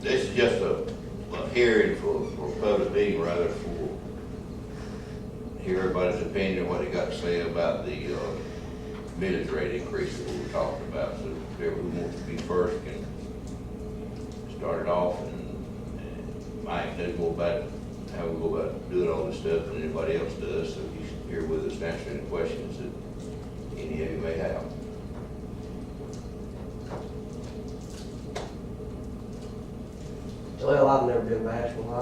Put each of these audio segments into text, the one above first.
This is just a hearing for public meeting, rather, for hear everybody's opinion, what they got to say about the millage rate increase that we were talking about. So whoever who wants to be first can start it off, and Mike knows more about how we go about doing all this stuff than anybody else does. So he's here with us answering the questions that any of you may have. Well, I've never been bashful. I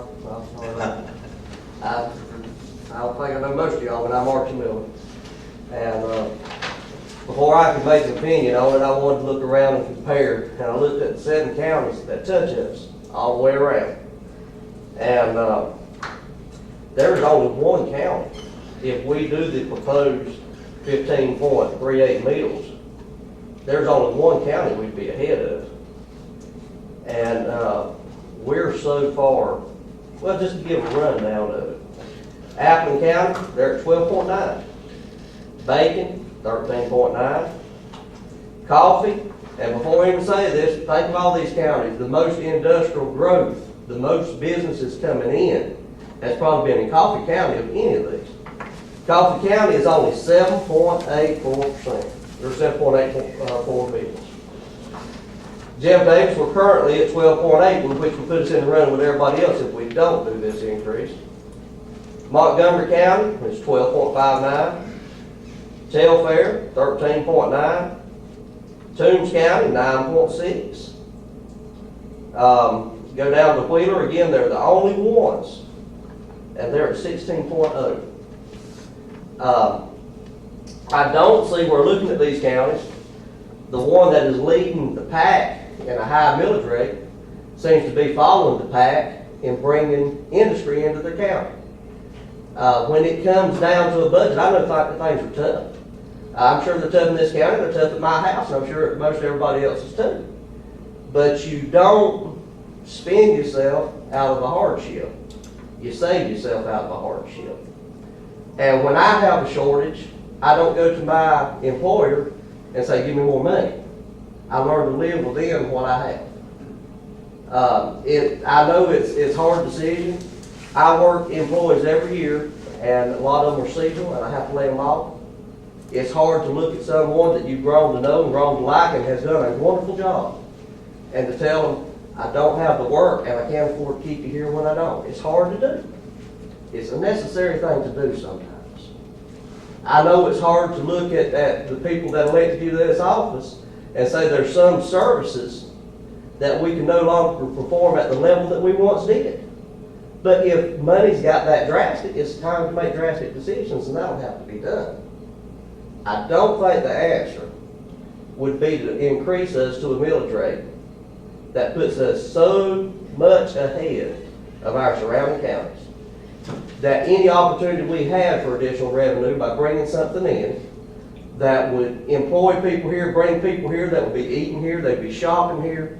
don't think I know most of y'all, but I'm Archie Miller. And before I could make an opinion on it, I wanted to look around and compare. And I looked at the 7 counties that touch us all the way around. And there's only one county. If we do the proposed 15.38 mills, there's only one county we'd be ahead of. And we're so far, well, just to give a rundown of it. Appleton County, they're at 12.9. Bacon, 13.9. Coffee, and before I even say this, think of all these counties, the most industrial growth, the most businesses coming in, has probably been in Coffee County of any of these. Coffee County is only 7.84%, or 7.84 billions. Jeff Davis, we're currently at 12.8, which will put us in the running with everybody else if we don't do this increase. Montgomery County is 12.59. Telfair, 13.9. Toombs County, 9.6. Go down to Wheeler, again, they're the only ones, and they're at 16.0. I don't see, we're looking at these counties, the one that is leading the pack in a high millage rate seems to be following the pack in bringing industry into the county. When it comes down to a budget, I know things are tough. I'm sure they're tough in this county, they're tough at my house, and I'm sure most everybody else is too. But you don't spend yourself out of a hardship. You save yourself out of a hardship. And when I have a shortage, I don't go to my employer and say, give me more money. I learn to live within what I have. I know it's a hard decision. I work employees every year, and a lot of them are seasonal, and I have to lay them off. It's hard to look at someone that you've grown to know and grown to like and has done a wonderful job, and to tell them, I don't have the work and I can't afford to keep you here when I don't. It's hard to do. It's a necessary thing to do sometimes. I know it's hard to look at the people that elected you to this office and say there's some services that we can no longer perform at the level that we once did. But if money's got that drastic, it's time to make drastic decisions, and that'll have to be done. I don't think the answer would be to increase us to a millage rate that puts us so much ahead of our surrounding counties that any opportunity we have for additional revenue by bringing something in that would employ people here, bring people here that would be eating here, they'd be shopping here,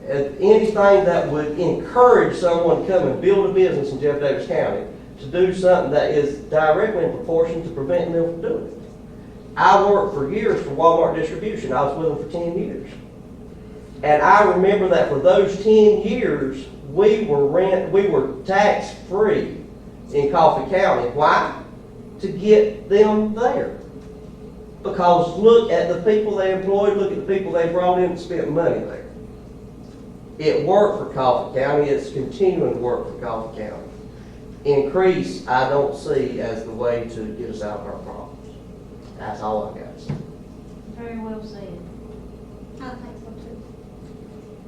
anything that would encourage someone to come and build a business in Jeff Davis County to do something that is directly in proportion to preventing them from doing it. I worked for years for Walmart Distribution. I was with them for 10 years. And I remember that for those 10 years, we were tax-free in Coffee County. Why? To get them there. Because look at the people they employed, look at the people they brought in and spent money there. It worked for Coffee County. It's continuing to work for Coffee County. Increase, I don't see as the way to get us out of our problems. That's all I've got to say. Very well said. I think so too.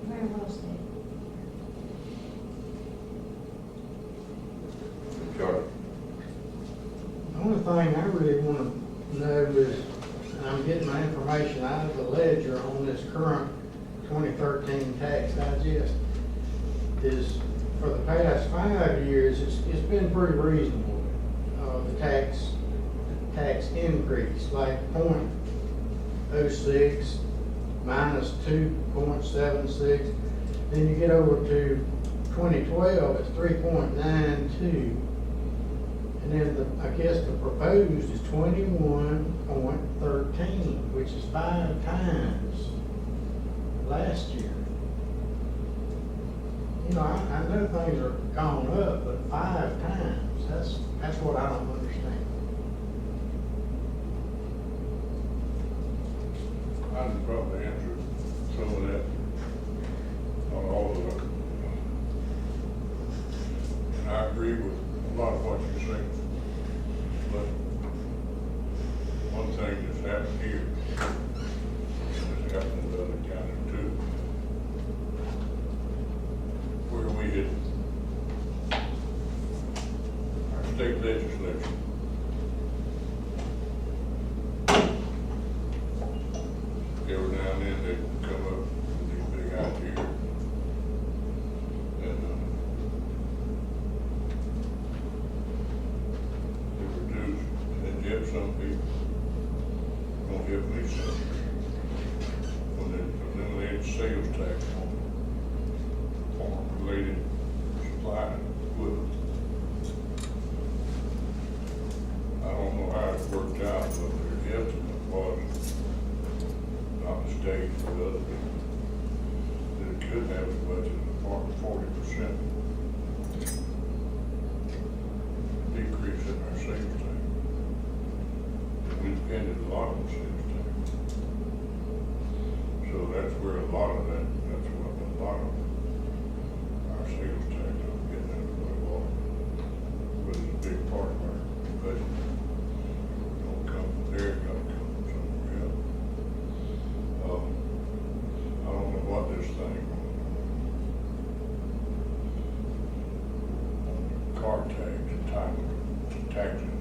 Very well said. Charlie? The only thing I really wanna know is, and I'm getting my information out of the ledger on this current 2013 tax digest, is for the past 5 years, it's been pretty reasonable. The tax increase, like .06 minus 2.76. Then you get over to 2012, it's 3.92. And then I guess the proposed is 21.13, which is 5 times last year. You know, I know things are gone up, but 5 times, that's what I don't understand. I can probably answer some of that, not all of it. And I agree with a lot of what you're saying. But one thing that's happened here, and it's happened in other counties too, where we had our state legislature every now and then they come up with these big ideas. And they reduce, and it helps some people, don't help me some. When they eliminated sales tax on farm-related supply equipment. I don't know how it worked out, but their estimate was, not the state, but other people, that it could have a budget of 40% decrease in our sales tax. We depended a lot on sales tax. So that's where a lot of that, that's what a lot of our sales tax, I'm getting into what it was. But it's a big part of our budget. It don't come from there, it gotta come from somewhere else. I don't know what this thing on car tags and taxing.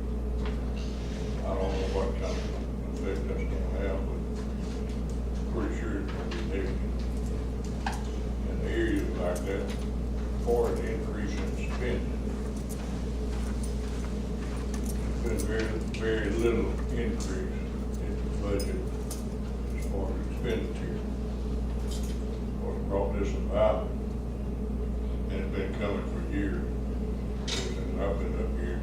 I don't know what kind of effect that's gonna have, but pretty sure it's gonna be negative. In areas like that, for an increase in spending, there's been very little increase in the budget as far as expenditure. What brought this about, and it's been coming for years, since I've been up here,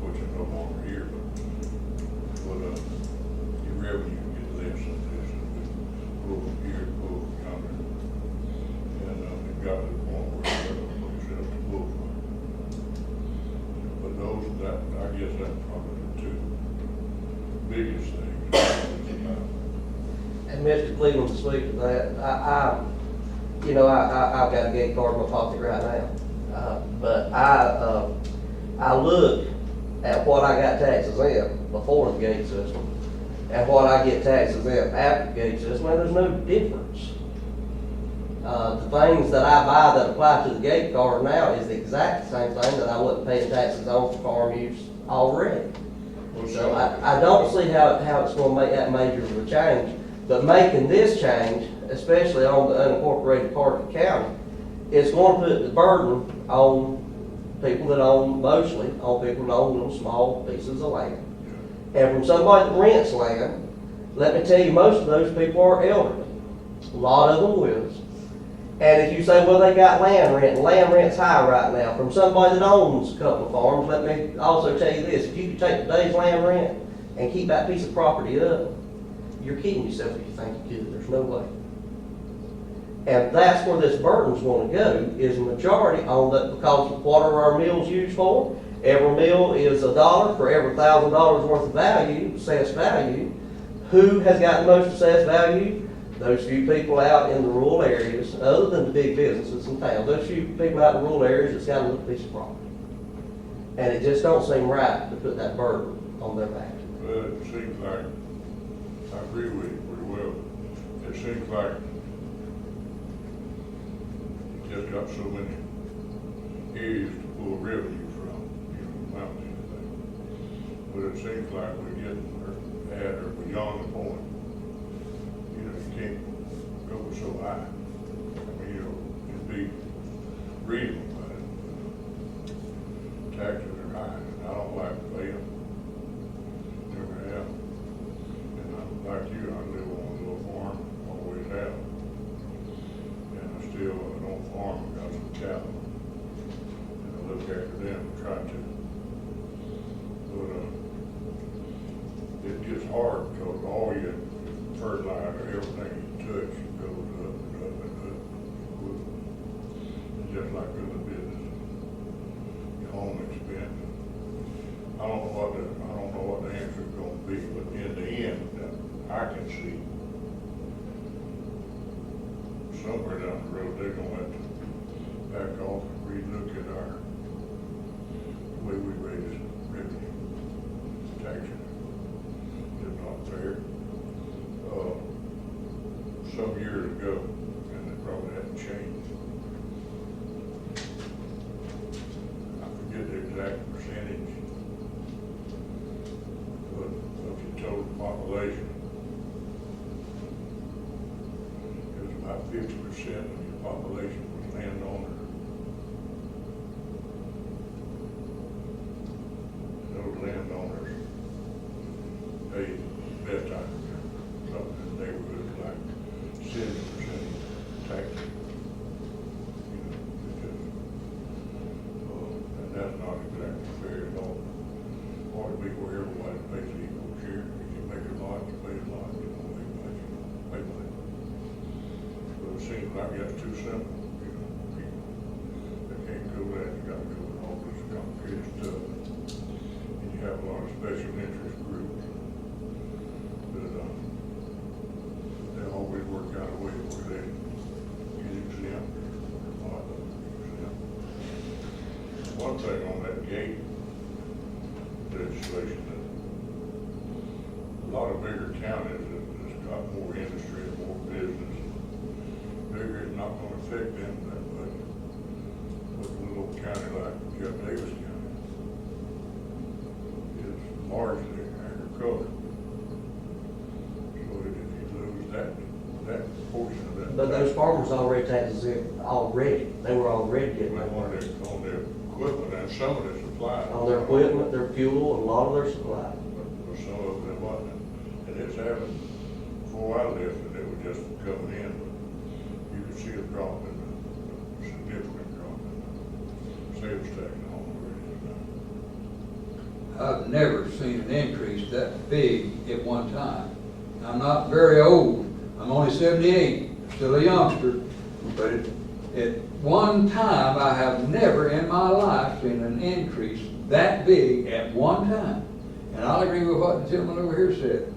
which is no longer here, but your revenue gets less than this, and we pull from here, pull from yonder, and it got to the point where it's up to pull from. But I guess that's probably the two biggest things. And Mr. Cleveland, to speak to that, I've got a gate card in my pocket right now. But I look at what I got taxes in before the gate system and what I get taxes in after the gate system, and there's no difference. The things that I buy that apply to the gate card now is the exact same thing that I wasn't paying taxes on for farm use already. So I don't see how it's gonna make that major of a change. But making this change, especially on the unincorporated part of the county, is going to put the burden on people that own, mostly on people that own little small pieces of land. And from somebody that rents land, let me tell you, most of those people are elderly. A lot of them wills. And if you say, well, they got land rent, and land rent's high right now, from somebody that owns a couple of farms, let me also tell you this, if you could take today's land rent and keep that piece of property up, you're kidding yourself if you think you could. There's no way. And that's where this burden's gonna go, is majority on that, because what are our mills used for? Every mill is $1 for every $1,000 worth of value, assessed value. Who has got the most assessed value? Those few people out in the rural areas, other than the big businesses in town, those few people out in the rural areas that's got a little piece of property. And it just don't seem right to put that burden on their back. Well, it seems like, I agree with you pretty well. It seems like you just got so many areas to pull revenue from, you know, seems like we're getting at or beyond the point. You know, you can't go so high. I mean, you know, it'd be reasonable, but taxes are high, and I don't like to pay them. Never have. And I'm like you, I live on a little farm, always have. And I still don't farm, I got some cattle. And I look after them, try to. But it gets hard because all your fertilizer, everything you touch goes up and up and up. And just like in the business, your home expense. I don't know what the answer is going to be, but in the end, I can see somewhere down the road they're going to have to back off and relook at the way we raise revenue. Taxes is not fair. Some years ago, and it probably hadn't changed. I forget the exact percentage, but of your total population, it was about 50% of your population was landowner. Those landowners paid best I could do, something in the neighborhood like 70% tax. You know, because, and that's not exactly fair at all. Ought to be where everybody pays equal share. If you make a lot, you pay a lot. You don't make much, you don't pay much. But it seems like that's too simple. You know, people, they can't go that. You got to go with all this complicated stuff. And you have a lot of special interest groups that they always work out a way where they get exempt or not exempt. One thing on that gate legislation, that a lot of bigger counties that's got more industry and more business, maybe it's not going to affect them that much. But a little county like Jeff Davis County is largely agricultural. So if you lose that portion of that. But those farmers already taxes it already. They were already getting that On money. their equipment and some of the supplies. On their equipment, their fuel, and a lot of their supplies. But some of them wasn't. And it's happened before I left, and they were just coming in, but you could see a drop in a significant drop in the sales tax on where it is now. I've never seen an increase that big at one time. I'm not very old. I'm only 78, still a youngster. But at one time, I have never in my life seen an increase that big at one time. And I'll agree with what the gentleman over here said.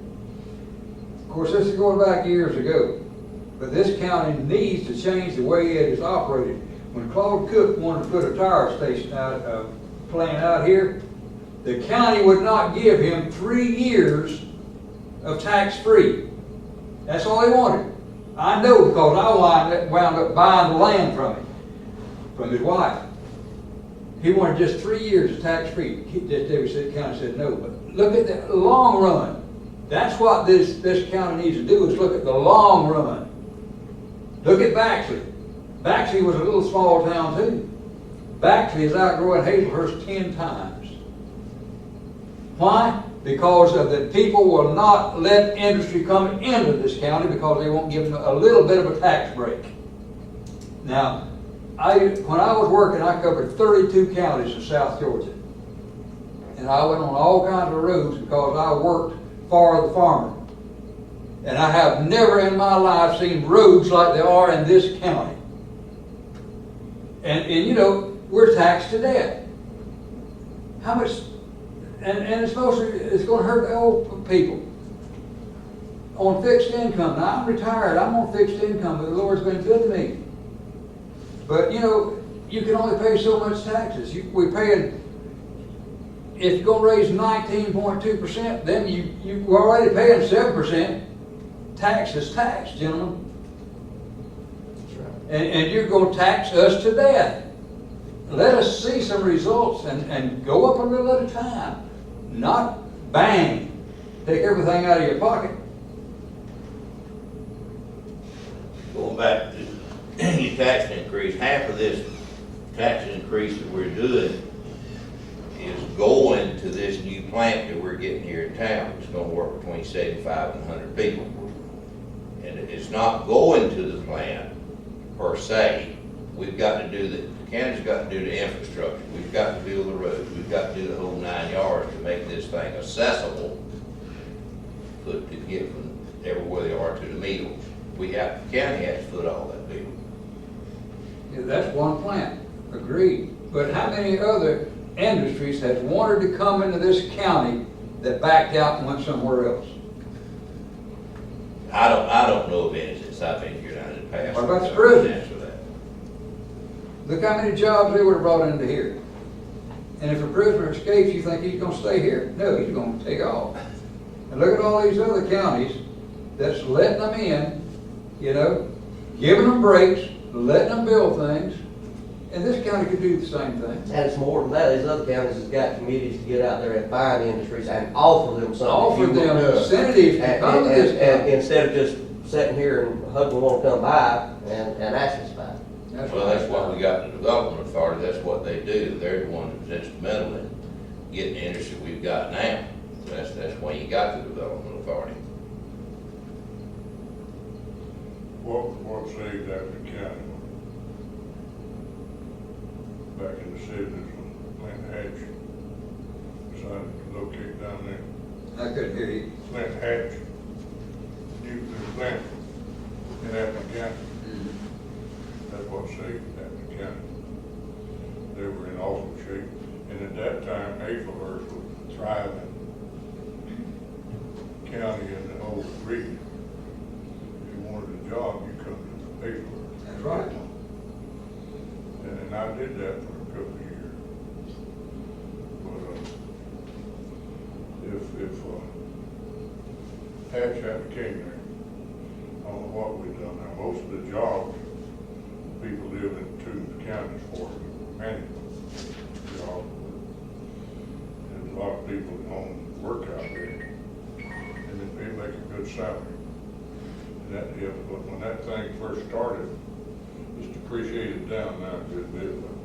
Of course, this is going back years ago. But this county needs to change the way it is operated. When Claude Cook wanted to put a tire station plant out here, the county would not give him 3 years of tax-free. That's all they wanted. I know because I wound up buying the land from him, from his wife. He wanted just 3 years of tax-free. Davis County said no. But look at the long run. That's what this county needs to do, is look at the long run. Look at Baxley. Baxley was a little small town too. Baxley is outgrowing Hazelhurst 10 times. Why? Because of the people will not let industry come into this county because they won't give them a little bit of a tax break. Now, when I was working, I covered 32 counties in South Georgia. And I went on all kinds of roads because I worked for the farmer. And I have never in my life seen roads like they are in this county. And you know, we're taxed to death. How much? And it's going to hurt the old people. On fixed income. Now, I'm retired. I'm on fixed income, but the Lord's been good to me. But, you know, you can only pay so much taxes. We're paying, if you're going to raise 19.2%, then you're already paying 7%. Tax is tax, gentlemen. That's right. And you're going to tax us to death. Let us see some results and go up a little at a time. Not bang, take everything out of your pocket. Going back to your tax increase, half of this tax increase that we're doing is going to this new plant that we're getting here in town. It's gonna work between 75 and 100 people. And it's not going to the plant per se. We've got to do the county's got to do the infrastructure. We've got to build the roads. We've got to do the whole 9 yards to make this thing accessible to get from everywhere they are to the mills. The county has to foot all that bill. Yeah, that's one plant, agreed. But how many other industries has wanted to come into this county that backed out and went somewhere else? I don't know of any since I've been here now in the past. What about the So I prison? can't answer that. Look how many jobs they would have brought into here. And if a prisoner escapes, you think he's gonna stay here? No, he's gonna take off. And look at all these other counties that's letting them in, you know, giving them breaks, letting them build things, and this county could do the same thing. And it's more than that, these other counties has got committees to get out there and find industries and offer them something. Offer if you them want to. incentives to come to this And county. instead of just sitting here and hoping we want to come by and ask us about it. Well, that's what we got in the development authority, that's what they do, they're the ones that's instrumental in getting the industry we've got now. That's why you got the development authority. What saved African County? Back in the seventies when Clint Hatch decided to locate down there. I couldn't hear you. Clint Hatch, nuclear plant in African County. That's what saved African County. They were in awesome shape. And at that time, Hazelhurst was a thriving county in the whole region. If you wanted a job, you come to Hazelhurst. That's right. And I did that for a couple of years. But if Hatch hadn't came there, I don't know what we'd done now. Most of the jobs people live in two counties for management jobs. There's a lot of people that don't work out there, and they make a good salary. And but when that thing first started, it's depreciated down now a good bit. But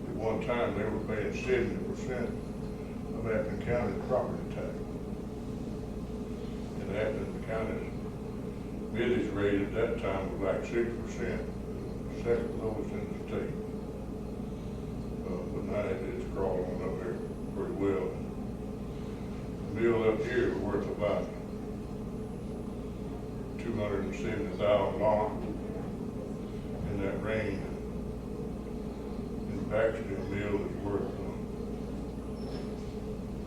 at one time, they were paying 70% of Athens County's property tax. And Athens County's millage rate at that time was like 6%. Second lowest in the state. But now it's crawling on up there pretty well. The mill up here is worth about $270,000 in that range. And Baxter Mill is worth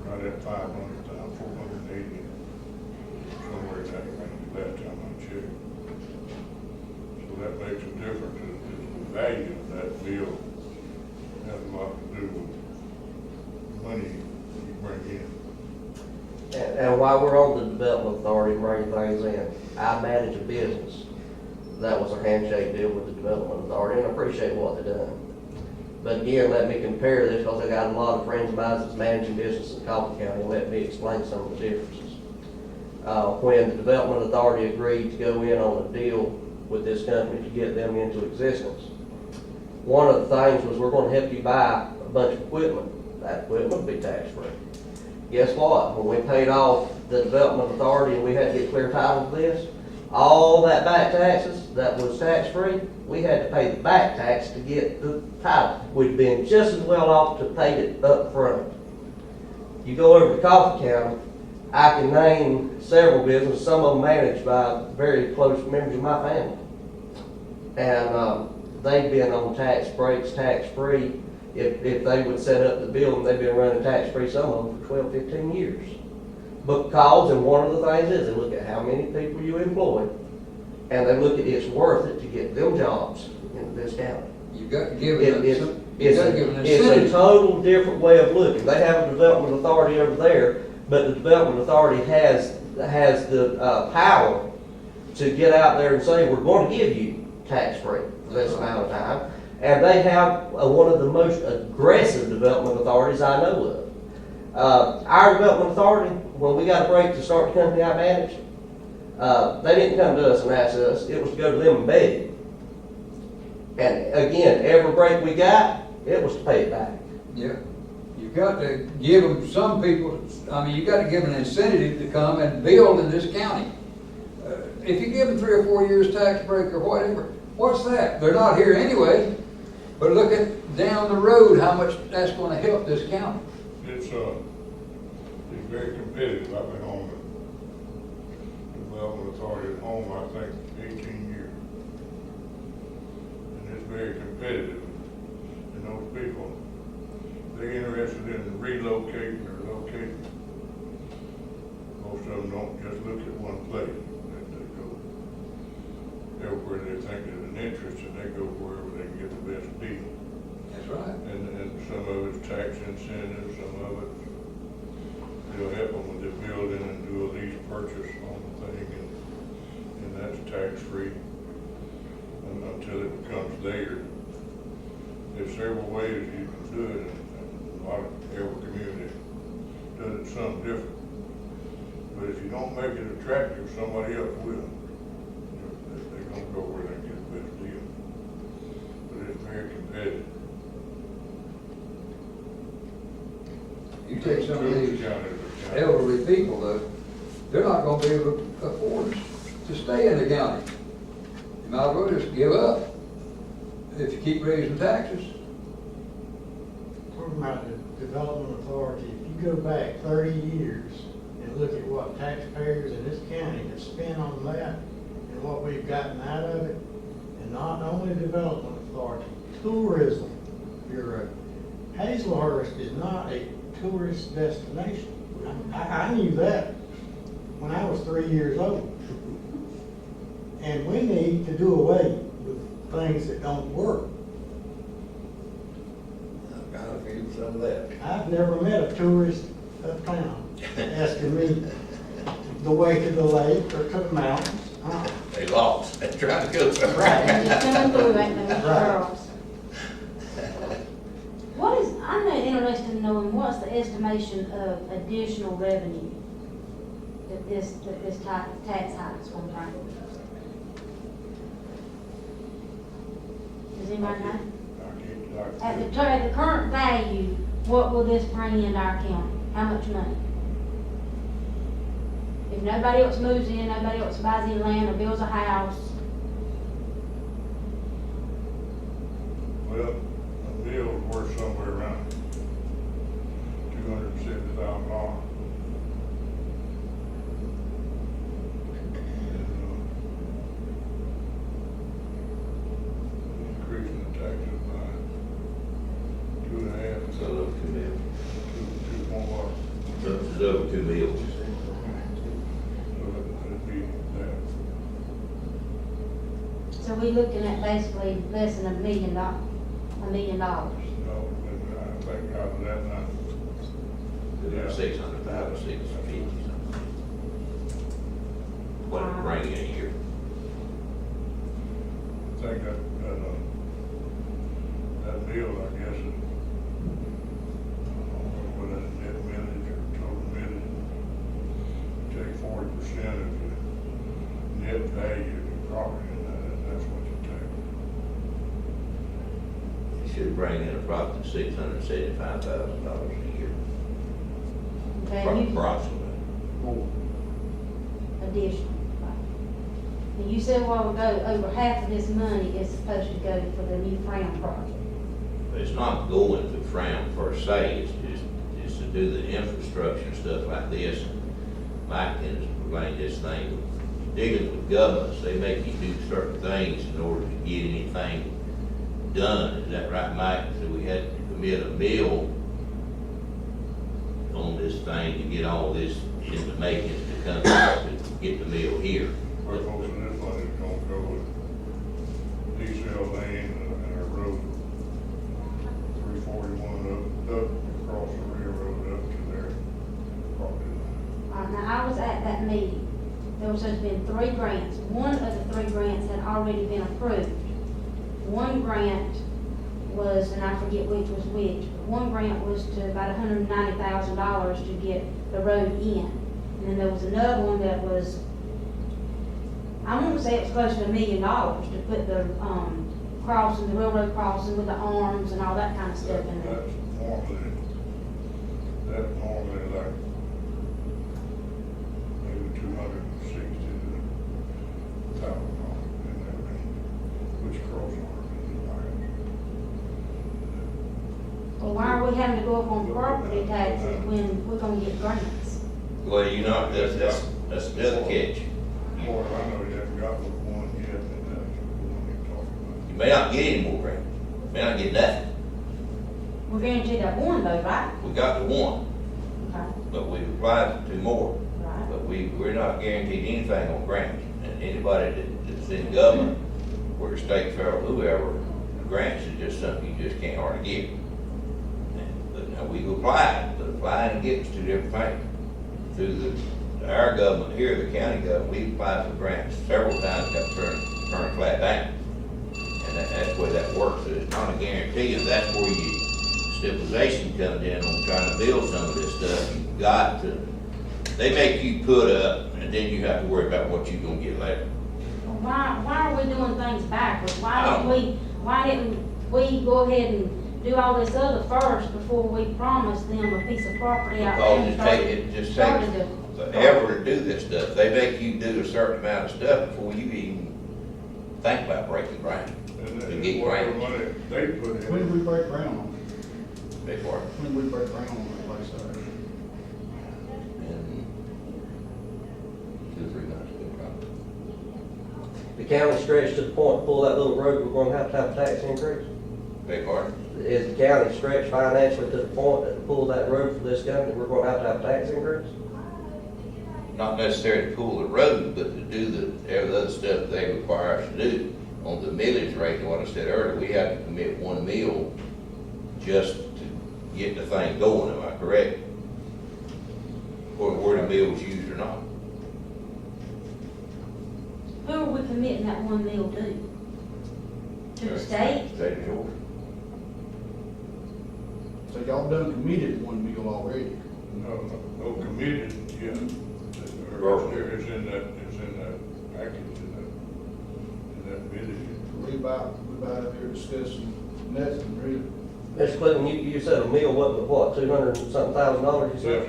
right at 500,000, 480, somewhere in that range last time I checked. So that makes a difference. The value of that bill has a lot to do with money you bring in. And while we're on the development authority, bringing things in, I manage a business. That was our handshake deal with the development authority, and I appreciate what they've done. But again, let me compare this, because I got a lot of friends of mine that's managing business in Coffee County, and let me explain some of the differences. When the development authority agreed to go in on a deal with this company to get them into existence, one of the things was, we're gonna help you buy a bunch of equipment. That equipment would be tax-free. Guess what? When we paid off the development authority and we had to get clear title to this, all that back taxes that was tax-free, we had to pay the back tax to get the title. We'd been just as well off to pay it up front. You go over to Coffee County, I can name several businesses, some of them managed by very close members of my family. And they've been on tax breaks, tax-free. If they would set up the building, they've been running tax-free, some of them for 12, 15 years. Because, and one of the things is, they look at how many people you employ, and they look at it's worth it to get them jobs in this county. You've got to give them, It's you've got to give them an it's a incentive. total different way of looking. They have a development authority over there, but the development authority has the power to get out there and say, we're going to give you tax-free for this amount of time. And they have one of the most aggressive development authorities I know of. Our development authority, when we got a break to start the company I managed, they didn't come to us and ask us, it was to go to them and beg. And again, every break we got, it was to pay it back. Yeah, you've got to give them, some people, I mean, you got to give them an incentive to come and build in this county. If you give them 3 or 4 years tax break or whatever, what's that? They're not here anyway, but look at down the road, how much that's gonna help this county. It's very competitive. I've been on the development authority at home, I think, 18 years. And it's very competitive. And those people, they're interested in relocating or locating. Most of them don't just look at one place. They go everywhere they think there's an interest, and they go wherever they can get the best deal. That's right. And some of it's tax incentives, some of it, it'll help them with the building and do a lease purchase on the thing, and that's tax-free until it becomes theirs. There's several ways you can do it, and a lot of every community does it some different. But if you don't make it attractive, somebody else will. They're gonna go where they get the best deal. But it's very competitive. You take some of these elderly people though, they're not gonna be able to afford to stay in the county. You might as well just give up if you keep raising taxes. Talking about the development authority, if you go back 30 years and look at what taxpayers in this county have spent on that and what we've gotten out of it, and not only development authority, tourism bureau. Hazelhurst is not a tourist destination. I knew that when I was 3 years old. And we need to do away with things that don't work. I've got to feel some of that. I've never met a tourist uptown asking me the way to the lake or to the mountains. They lost, they tried to go somewhere. Right. Just coming through right now, Right. girls. What is, I'm interested in knowing what's the estimation of additional revenue that this type of tax hike is gonna bring? Does anybody know? At the current value, what will this bring into our county? How much money? If nobody else moves in, nobody else buys any land or builds a house, Well, a bill's worth somewhere around $270,000. Increasing the taxes by 2.5, So over 2 mil. 2 more. It's over 2 mil. So it'd be that. so we looking at basically less than $1 million. No, but I think out of that now. Yeah. 600,000, 650 something. What it bring in a year. I think that bill, I guess, is, I don't know whether it's net millage or total millage. Take 40% of the net value of your property, and that's what you take. It should bring in approximately $675,000 a year. Okay, Approximately. additional. And you said a while ago, over half of this money is supposed to go for the new Fram project. It's not going to Fram per se, it's to do the infrastructure and stuff like this. Mike can explain this thing, dealing with governments, they make you do certain things in order to get anything done. Is that right, Mike? So we had to commit a bill on this thing to get all this into making to come to get the mill here. But most of this money is gonna go with diesel lane and our road, 341 up across the railroad up to their property line. Now, I was at that meeting. There was supposed to be 3 grants. One of the 3 grants had already been approved. One grant was, and I forget which was which, but one grant was to about $190,000 to get the road in. And then there was another one that was, I want to say it was close to $1 million to put the, crossing, the railroad crossing with the arms and all that kind of stuff in there. That's normally like maybe $260,000 in there, which crossing Well, why are we having to go up on property taxes when we're gonna get grants? Well, you know, that's the other catch. Boy, I know you haven't got one yet, and that's the one you're talking about. You may not get any more grant, may not get nothing. We're guaranteed that one though, right? We got the one, Okay, but we've applied for two more. right. But we're not guaranteed anything on grants. And anybody that's in government, whether state, federal, whoever, grants is just something you just can't hardly get. But now we've applied, but applying and getting is two different things. Through our government here, the county government, we've applied for grants several times, got turned flat down. And that's the way that works. It's not a guarantee, and that's where stabilization comes in on trying to build some of this stuff. You've got to, they make you put up, and then you have to worry about what you're gonna get later. Well, why are we doing things backwards? Why didn't we go ahead and do all this other first before we promised them a piece of property out there? Because it just takes forever to do this stuff. They make you do a certain amount of stuff before you even think about breaking ground. To get Whatever grants. money they put in. When did we break ground on Big part. it? When did we break ground on that place out there? And 2 or 3 months ago, probably. The county stretched to the point to pull that little road, we're gonna have to have a tax increase. Big part. Is the county stretched financially to the point that to pull that road for this company, we're gonna have a tax increase? Not necessarily to pull the road, but to do every other stuff they require us to do. On the millage rate, and what I said earlier, we have to commit 1 mil just to get the thing going, am I correct? Where the mill was used or not. Who are we committing that 1 mil to? To the state? State of Georgia. So y'all done committed 1 meal already. No committed, yeah. It's in that package, in that village. We about up here discussing nothing really. Mr. Clinton, you said a meal wasn't what, $200-something thousand, you said?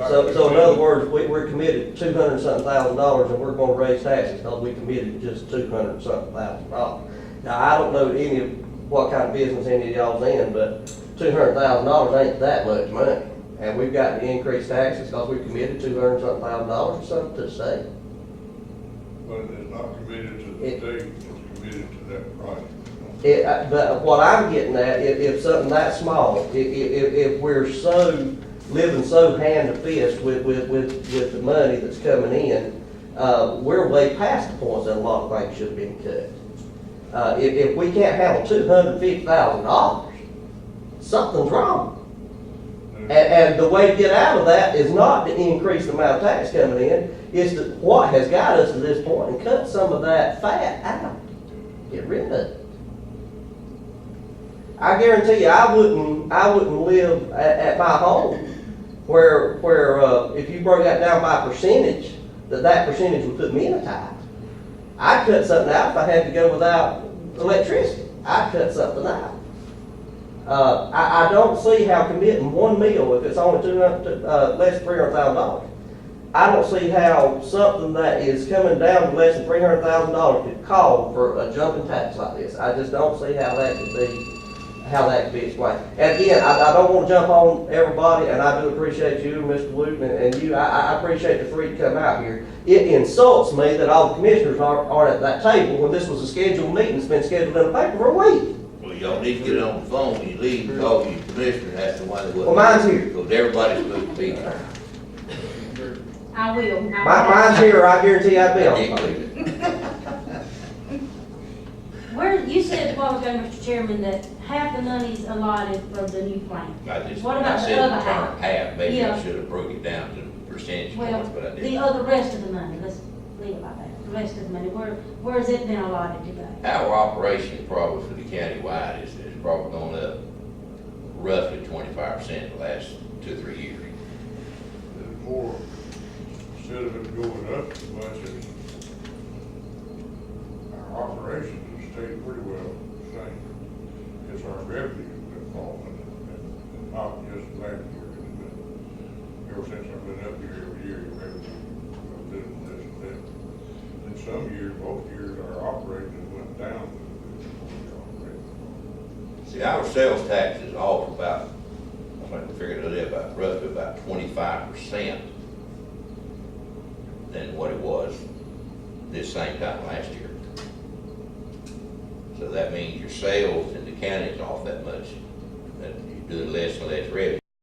So in other words, we're committed $200-something thousand, and we're gonna raise taxes because we committed just $200-something thousand. Now, I don't know any of what kind of business any of y'all's in, but $200,000 ain't that much money. And we've got to increase taxes because we committed $200-something thousand or something to the state. But it's not committed to the state, it's committed to that project. But what I'm getting at, if something that small, if we're living so hand to fist with the money that's coming in, we're way past the point that a lot of things should have been cut. If we can't handle $250,000, something's wrong. And the way to get out of that is not to increase the amount of tax coming in, it's what has got us to this point and cut some of that fat out. Get rid of it. I guarantee you, I wouldn't live at my home where if you broke that down by percentage, that percentage would put me in a tie. I'd cut something out if I had to go without electricity. I'd cut something out. I don't see how committing 1 meal, if it's only less than $300,000, I don't see how something that is coming down to less than $300,000 could call for a jumping tax like this. I just don't see how that could be explained. And again, I don't want to jump on everybody, and I do appreciate you, Mr. Wooten, and you. I appreciate the free to come out here. It insults me that all the commissioners aren't at that table when this was a scheduled meeting. It's been scheduled in the paper for a week. Well, y'all need to get on the phone when you leave and call your commissioner and ask them why they wasn't. Well, mine's here. Because everybody's supposed to be there. I will. Mine's here, I guarantee I'd be on the Can't phone. believe it. Where, you said a while ago, Mr. Chairman, that half the money's allotted for the new plant. What about the I said other the term half? half, maybe I Yeah. should have broke it down to percentage Well, points, but I the didn't. rest of the money, let's think about that, the rest of the money, where has it been allotted to go? Our operation probably for the county-wide is probably gone up roughly 25% the last 2 or 3 years. There's more, instead of it going up as much as our operations have stayed pretty well the same. It's our revenue that's falling, and not just last year. It's been, ever since I've been up here every year, your revenue, a little less than that. In some years, both years, our operations went down. See, our sales tax is off about, I think we figured it out about roughly about 25% than what it was this same time last year. So that means your sales in the county is off that much, that you're doing less and less revenue.